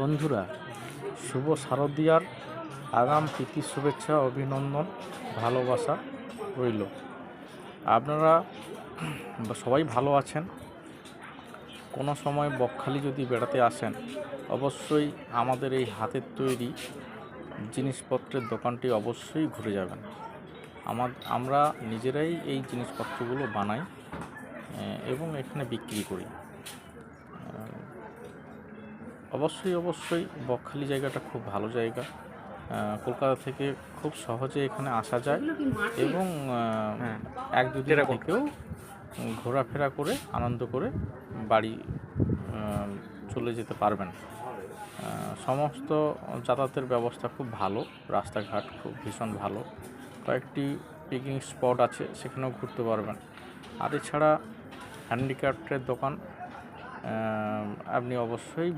বন্ধুরা, শুভ শারদীয়ার আগাম প্রীতি শুভেচ্ছা, অভিনন্দন, ভালোবাসা রইল। আপনারা সবাই ভালো আছেন। কোনো সময় বকখালি যদি বেড়াতে আসেন, অবশ্যই আমাদের এই হাতের তৈরি জিনিসপত্রের দোকানটি অবশ্যই ঘুরে যাবেন। আমরা নিজেরাই এই জিনিসপত্রগুলো বানাই এবং এখানে বিক্রি করি। অবশ্যই বকখালি জায়গাটা খুব ভালো জায়গা। কলকাতা থেকে খুব সহজে এখানে আসা যায় এবং এক দুদিন থেকেও ঘোরাফেরা করে আনন্দ করে বাড়ি চলে যেতে পারবেন। সমস্ত যাতায়াতের ব্যবস্থা খুব ভালো, রাস্তাঘাট খুব ভীষণ ভালো। কয়েকটি পিকনিক স্পট আছে, সেখানেও ঘুরতে পারবেন। আর এছাড়া হ্যান্ডিক্রাফটের দোকান আপনি অবশ্যই